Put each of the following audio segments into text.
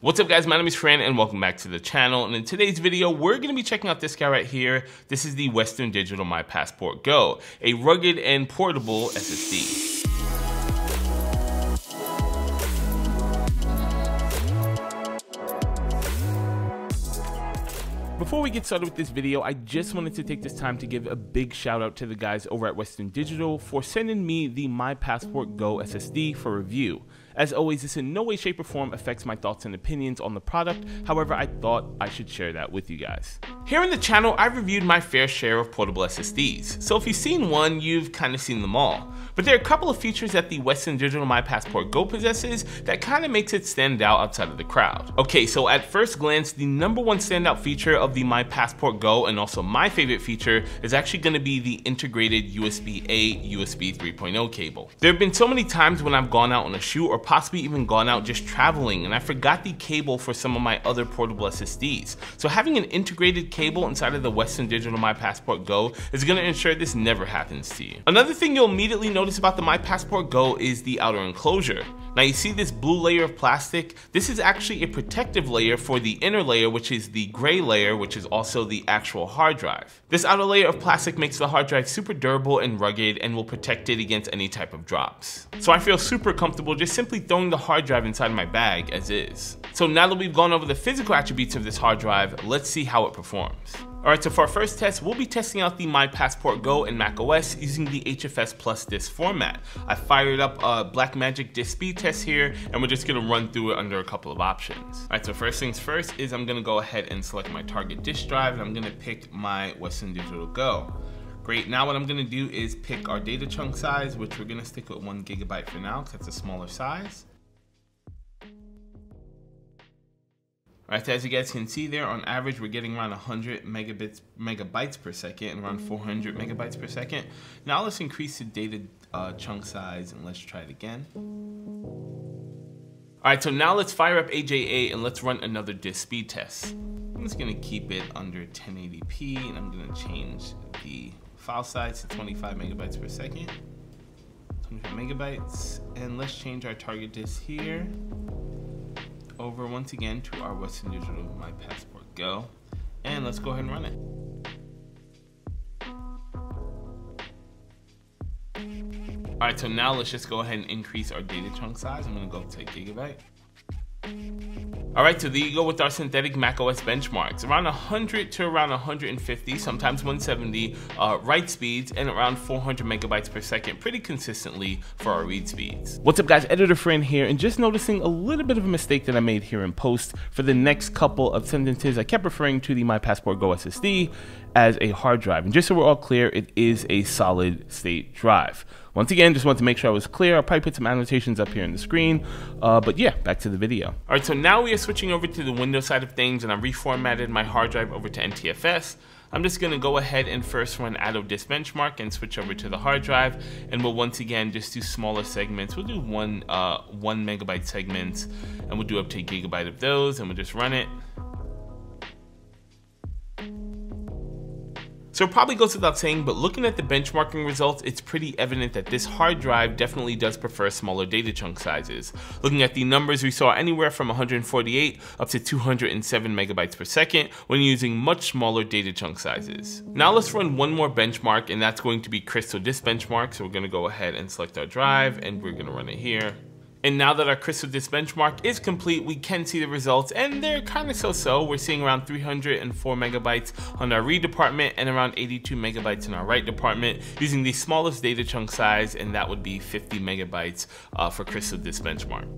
What's up guys, my name is Fran and welcome back to the channel, and in today's video we're going to be checking out this guy right here. This is the Western Digital My Passport Go, a rugged and portable SSD. Before we get started with this video, I just wanted to take this time to give a big shout out to the guys over at Western Digital for sending me the My Passport Go SSD for review. As always, this in no way, shape, or form affects my thoughts and opinions on the product. However, I thought I should share that with you guys. Here on the channel, I've reviewed my fair share of portable SSDs. So if you've seen one, you've kind of seen them all. But there are a couple of features that the Western Digital My Passport Go possesses that kind of makes it stand out outside of the crowd. Okay, so at first glance, the number one standout feature of the My Passport Go, and also my favorite feature, is actually going to be the integrated USB-A USB 3.0 cable. There have been so many times when I've gone out on a shoot or possibly even gone out just traveling and I forgot the cable for some of my other portable SSDs. So having an integrated cable inside of the Western Digital My Passport Go is going to ensure this never happens to you. Another thing you'll immediately notice about the My Passport Go is the outer enclosure. Now you see this blue layer of plastic? This is actually a protective layer for the inner layer, which is the gray layer, which is also the actual hard drive. This outer layer of plastic makes the hard drive super durable and rugged and will protect it against any type of drops. So I feel super comfortable just simply throwing the hard drive inside my bag as is. So now that we've gone over the physical attributes of this hard drive, let's see how it performs. Alright, so for our first test, we'll be testing out the My Passport Go in macOS using the HFS Plus disk format. I fired up a Blackmagic disk speed test here, and we're just going to run through it under a couple of options. Alright, so first things first is I'm going to go ahead and select my target disk drive, and I'm going to pick my Western Digital Go. Great, now what I'm going to do is pick our data chunk size, which we're going to stick with 1 GB for now, because that's a smaller size. Alright, so as you guys can see there, on average we're getting around 100 megabytes per second and around 400 megabytes per second. Now let's increase the data chunk size and let's try it again. Alright, so now let's fire up AJA and let's run another disk speed test. I'm just going to keep it under 1080p and I'm going to change the file size to 25 megabytes per second. 25 megabytes, and let's change our target disk here over once again to our Western Digital My Passport Go, and let's go ahead and run it. Alright, so now let's just go ahead and increase our data chunk size. I'm going to go up to 1 gigabyte. Alright, so there you go with our synthetic macOS benchmarks. Around 100 to around 150, sometimes 170 write speeds, and around 400 megabytes per second pretty consistently for our read speeds. What's up guys, Editor Friend here, and just noticing a little bit of a mistake that I made here in post. For the next couple of sentences, I kept referring to the My Passport Go SSD as a hard drive, and just so we're all clear, it is a solid state drive. Once again, just wanted to make sure I was clear. I'll probably put some annotations up here on the screen, but yeah, back to the video. Alright, so now we are switching over to the Windows side of things, and I reformatted my hard drive over to NTFS. I'm just going to go ahead and first run out of disk benchmark and switch over to the hard drive, and we'll once again just do smaller segments. We'll do one megabyte segments, and we'll do up to 1 gigabyte of those, and we'll just run it. So it probably goes without saying, but looking at the benchmarking results, it's pretty evident that this hard drive definitely does prefer smaller data chunk sizes. Looking at the numbers, we saw anywhere from 148 up to 207 megabytes per second when using much smaller data chunk sizes. Now let's run one more benchmark, and that's going to be Crystal Disk Benchmark. So we're going to go ahead and select our drive, and we're going to run it here. And now that our Crystal Disk benchmark is complete, we can see the results, and they're kind of so-so. We're seeing around 304 megabytes on our read department and around 82 megabytes in our write department using the smallest data chunk size, and that would be 50 megabytes for Crystal Disk benchmark.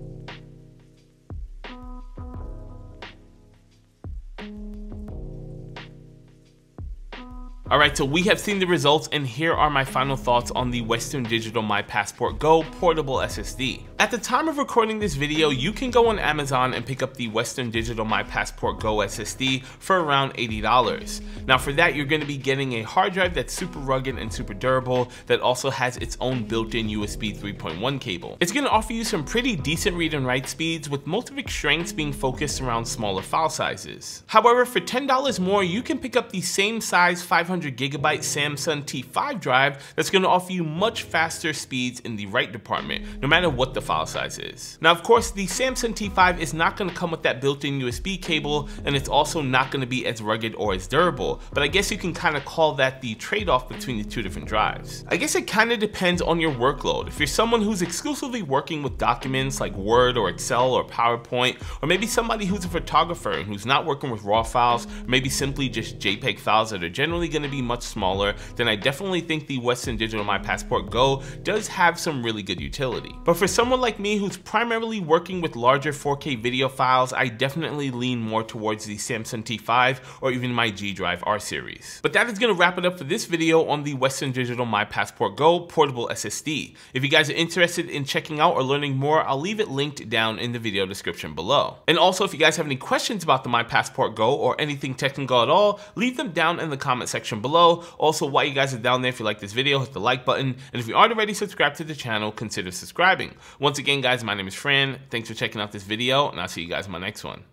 Alright, so we have seen the results, and here are my final thoughts on the Western Digital My Passport Go portable SSD. At the time of recording this video, you can go on Amazon and pick up the Western Digital My Passport Go SSD for around $80. Now for that, you're going to be getting a hard drive that's super rugged and super durable that also has its own built-in USB 3.1 cable. It's going to offer you some pretty decent read and write speeds, with most of its strengths being focused around smaller file sizes. However, for $10 more, you can pick up the same size 500 500GB Samsung T5 drive that's going to offer you much faster speeds in the write department, no matter what the file size is. Now, of course, the Samsung T5 is not going to come with that built-in USB cable, and it's also not going to be as rugged or as durable, but I guess you can kind of call that the trade-off between the two different drives. I guess it kind of depends on your workload. If you're someone who's exclusively working with documents like Word or Excel or PowerPoint, or maybe somebody who's a photographer and who's not working with RAW files, or maybe simply just JPEG files that are generally going to be much smaller, then I definitely think the Western Digital My Passport Go does have some really good utility. But for someone like me who's primarily working with larger 4K video files, I definitely lean more towards the Samsung T5 or even my G Drive R series. But that is going to wrap it up for this video on the Western Digital My Passport Go portable SSD. If you guys are interested in checking out or learning more, I'll leave it linked down in the video description below. And also, if you guys have any questions about the My Passport Go or anything technical at all, leave them down in the comment section below. Also, while you guys are down there, if you like this video, hit the like button, and if you aren't already subscribed to the channel, consider subscribing. Once again, guys, my name is Fran. Thanks for checking out this video, and I'll see you guys in my next one.